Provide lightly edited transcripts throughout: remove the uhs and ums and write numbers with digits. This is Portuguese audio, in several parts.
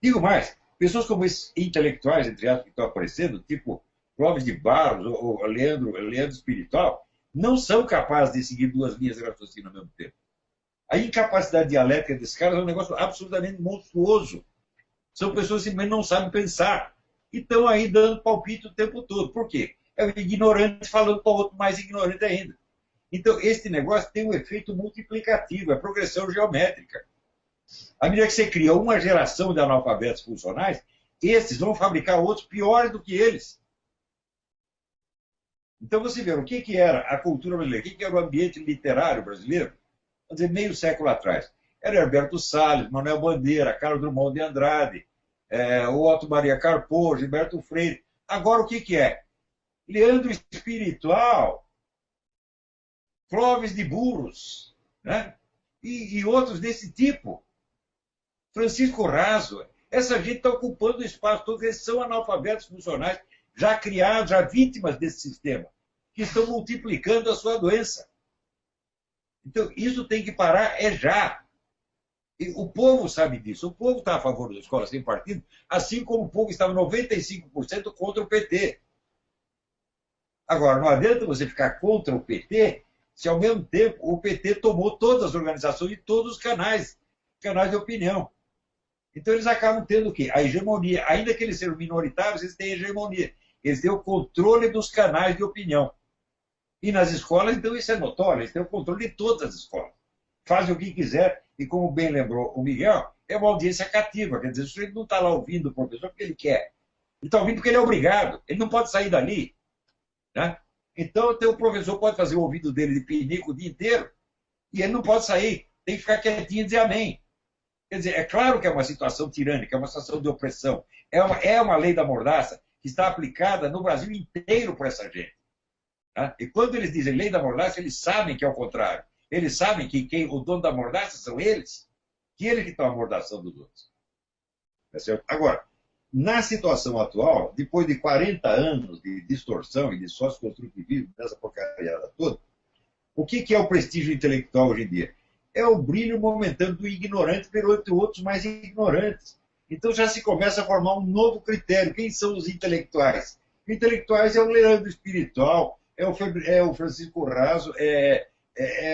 Digo mais, pessoas como esses intelectuais, entre aspas, que estão aparecendo, tipo Clóvis de Barros ou Leandro Espiritual, não são capazes de seguir duas linhas de raciocínio ao mesmo tempo. A incapacidade dialética desses caras é um negócio absolutamente monstruoso. São pessoas que simplesmente não sabem pensar. E estão aí dando palpite o tempo todo. Por quê? É o ignorante falando para o outro mais ignorante ainda. Então, este negócio tem um efeito multiplicativo, é progressão geométrica. À medida que você cria uma geração de analfabetos funcionais, esses vão fabricar outros piores do que eles. Então, você vê o que era a cultura brasileira, o que era o ambiente literário brasileiro, vamos dizer, meio século atrás. Era Herberto Salles, Manuel Bandeira, Carlos Drummond de Andrade, Otto Maria Carpo, Gilberto Freire. Agora, o que é? Leandro Espiritual, Clóvis de Burros, né? E outros desse tipo. Francisco Raso. Essa gente está ocupando o espaço todo, eles são analfabetos funcionais, já criados, já vítimas desse sistema, que estão multiplicando a sua doença. Então, isso tem que parar já. E o povo sabe disso. O povo está a favor da escola sem partido, assim como o povo estava 95% contra o PT. Agora, não adianta você ficar contra o PT se, ao mesmo tempo, o PT tomou todas as organizações e todos os canais de opinião. Então, eles acabam tendo o quê? A hegemonia. Ainda que eles sejam minoritários, eles têm hegemonia. Eles têm o controle dos canais de opinião. E nas escolas, então, isso é notório. Eles têm o controle de todas as escolas. Fazem o que quiser. E, como bem lembrou o Miguel, é uma audiência cativa. Quer dizer, o sujeito não está lá ouvindo o professor porque ele quer. Ele está ouvindo porque ele é obrigado. Ele não pode sair dali. Né? Então, o professor pode fazer o ouvido dele de pinico o dia inteiro e ele não pode sair. Tem que ficar quietinho e dizer amém. Quer dizer, é claro que é uma situação tirânica, é uma situação de opressão. É uma lei da mordaça que está aplicada no Brasil inteiro por essa gente. Tá? E quando eles dizem lei da mordaça, eles sabem que é o contrário. Eles sabem que o dono da mordaça são eles. Que eles que estão amordaçando dos outros. Tá certo? Agora, na situação atual, depois de 40 anos de distorção e de socioconstrutivismo, dessa porcariada toda, o que é o prestígio intelectual hoje em dia? É o brilho momentâneo do ignorante perante outros mais ignorantes. Então já se começa a formar um novo critério. Quem são os intelectuais? Os intelectuais é o Leandro Espiritual, é o Francisco Raso, é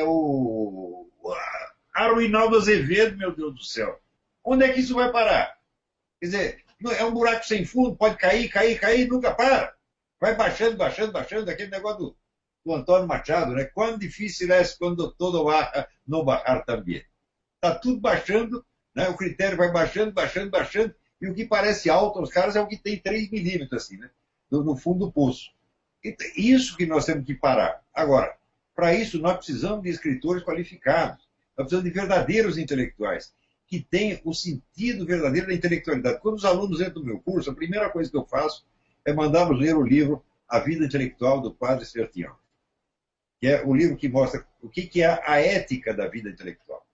o Arwinaldo Azevedo, meu Deus do céu. Onde é que isso vai parar? Quer dizer, é um buraco sem fundo, pode cair, nunca para. Vai baixando, aquele negócio do Antônio Machado, né? Quão difícil é quando todo baja, não bajar também. Está tudo baixando, né? O critério vai baixando, e o que parece alto aos caras é o que tem 3 milímetros, assim, né? No fundo do poço. Isso que nós temos que parar. Agora, para isso, nós precisamos de escritores qualificados, nós precisamos de verdadeiros intelectuais, que tenham o sentido verdadeiro da intelectualidade. Quando os alunos entram no meu curso, a primeira coisa que eu faço é mandá-los ler o livro A Vida Intelectual, do Padre Sertião, que é o livro que mostra o que é a ética da vida intelectual.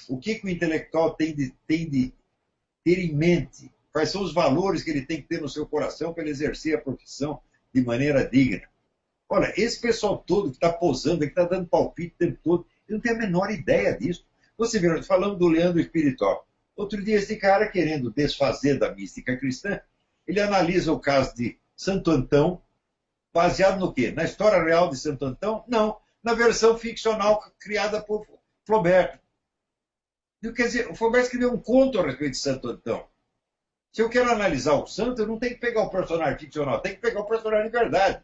O que o intelectual tem de ter em mente, quais são os valores que ele tem que ter no seu coração para ele exercer a profissão de maneira digna. Olha, esse pessoal todo que está posando, que está dando palpite o tempo todo, ele não tem a menor ideia disso. Você viu, falando do Leandro Espiritual. Outro dia, esse cara, querendo desfazer da mística cristã, ele analisa o caso de Santo Antão, baseado no quê? Na história real de Santo Antão? Não, na versão ficcional criada por Flaubert. Quer dizer, o Flaubert escreveu um conto a respeito de Santo Antão. Se eu quero analisar o santo, eu não tenho que pegar o personagem ficcional, tenho que pegar o personagem de verdade.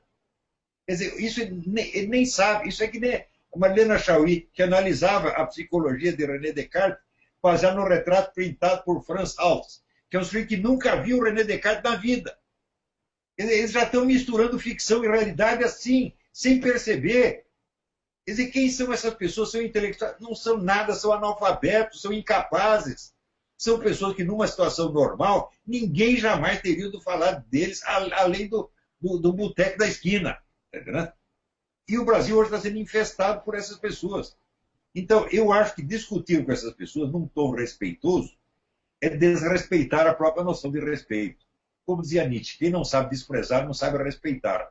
Quer dizer, isso ele nem sabe. Isso é que nem a Marlene Chauí, que analisava a psicologia de René Descartes, baseado no retrato pintado por Franz Hals, que é um sujeito que nunca viu René Descartes na vida. Quer dizer, eles já estão misturando ficção e realidade assim, sem perceber. Quer dizer, quem são essas pessoas? São intelectuais? Não são nada, são analfabetos, são incapazes. São pessoas que, numa situação normal, ninguém jamais teria ouvido falar deles, além do boteco da esquina. Entendeu? E o Brasil hoje está sendo infestado por essas pessoas. Então, eu acho que discutir com essas pessoas num tom respeitoso é desrespeitar a própria noção de respeito. Como dizia Nietzsche, quem não sabe desprezar não sabe respeitar.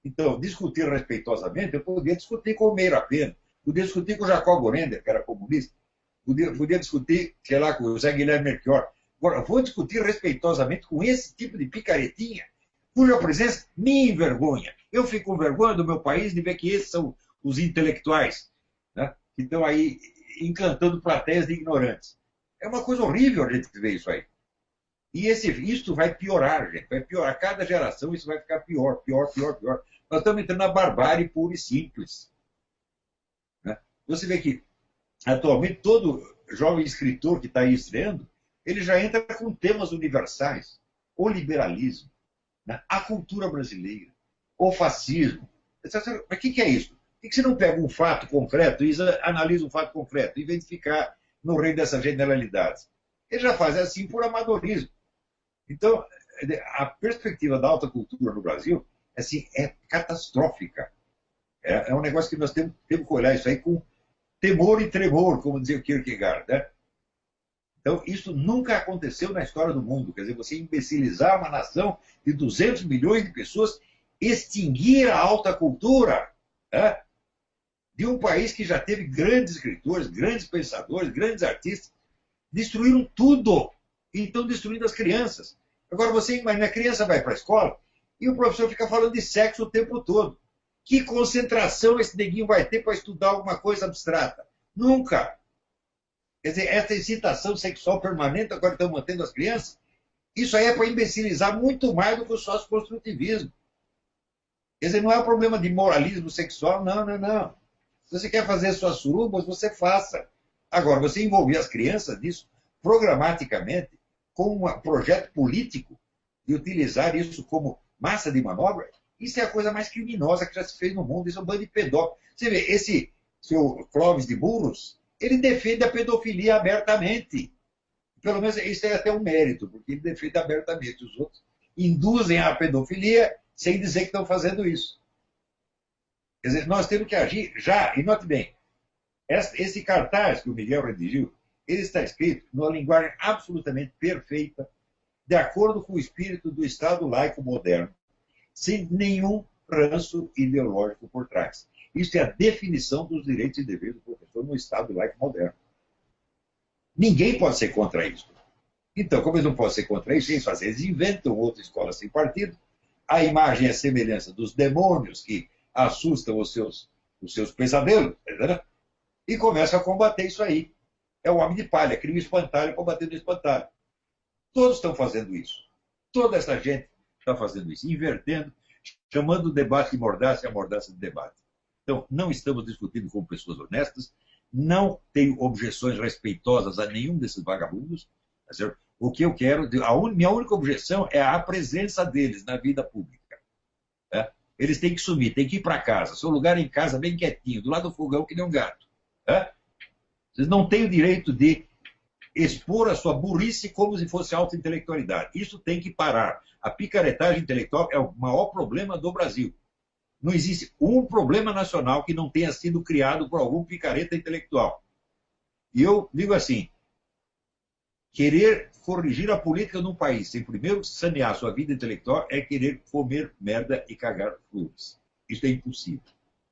Então, discutir respeitosamente, eu podia discutir com o Meira Pena, podia discutir com o Jacob Borender, que era comunista, podia discutir, sei lá, com o Zé Guilherme Melchior, Agora, vou discutir respeitosamente com esse tipo de picaretinha, cuja presença me envergonha. Eu fico com vergonha do meu país de ver que esses são os intelectuais, né, que estão aí encantando plateias de ignorantes. É uma coisa horrível a gente ver isso aí. E isso vai piorar, gente. Vai piorar. Cada geração isso vai ficar pior, pior, pior, pior. Nós estamos entrando na barbárie pura e simples. Né? Você vê que, atualmente, todo jovem escritor que está aí estreando, ele já entra com temas universais. O liberalismo, né? A cultura brasileira, o fascismo. Mas o que é isso? Por que você não pega um fato concreto e analisa um fato concreto, em vez de ficar no reino dessas generalidades? Ele já faz assim por amadorismo. Então, a perspectiva da alta cultura no Brasil assim, é catastrófica. É um negócio que nós temos que olhar isso aí com temor e tremor, como dizia o Kierkegaard. Né? Então, isso nunca aconteceu na história do mundo. Quer dizer, você imbecilizar uma nação de 200 milhões de pessoas, extinguir a alta cultura, né? De um país que já teve grandes escritores, grandes pensadores, grandes artistas, destruíram tudo e estão destruindo as crianças. Agora você imagina, a criança vai para a escola e o professor fica falando de sexo o tempo todo. Que concentração esse neguinho vai ter para estudar alguma coisa abstrata? Nunca. Quer dizer, essa excitação sexual permanente agora estão mantendo as crianças, isso aí é para imbecilizar muito mais do que o sócio-construtivismo. Quer dizer, não é um problema de moralismo sexual, não, não, não. Se você quer fazer suas surubas, você faça. Agora, você envolver as crianças nisso programaticamente, com um projeto político, e utilizar isso como massa de manobra, isso é a coisa mais criminosa que já se fez no mundo. Isso é um bando de pedófilo. Você vê, esse seu Clóvis de Burros, ele defende a pedofilia abertamente. Pelo menos isso é até um mérito, porque ele defende abertamente. Os outros induzem a pedofilia sem dizer que estão fazendo isso. Quer dizer, nós temos que agir já. E note bem, esse cartaz que o Miguel redigiu, ele está escrito numa linguagem absolutamente perfeita, de acordo com o espírito do Estado laico moderno, sem nenhum ranço ideológico por trás. Isso é a definição dos direitos e deveres do professor no Estado laico moderno. Ninguém pode ser contra isso. Então, como eles não podem ser contra isso, eles inventam outra escola sem partido. A imagem é a semelhança dos demônios que assustam os seus pesadelos, entendeu? E começam a combater isso aí. É o homem de palha, cria o espantalho combatendo o espantalho. Todos estão fazendo isso. Toda essa gente está fazendo isso, invertendo, chamando o debate de mordaça e a mordaça de debate. Então, não estamos discutindo como pessoas honestas, não tenho objeções respeitosas a nenhum desses vagabundos. Tá certo? O que eu quero, minha única objeção é a presença deles na vida pública. Tá? Eles têm que sumir, têm que ir para casa. Seu lugar é em casa, bem quietinho, do lado do fogão, que nem um gato. Tá? Vocês não têm o direito de expor a sua burrice como se fosse auto-intelectualidade. Isso tem que parar. A picaretagem intelectual é o maior problema do Brasil. Não existe um problema nacional que não tenha sido criado por algum picareta intelectual. E eu digo assim, querer corrigir a política de um país sem primeiro sanear sua vida intelectual é querer comer merda e cagar flores. Isso é impossível.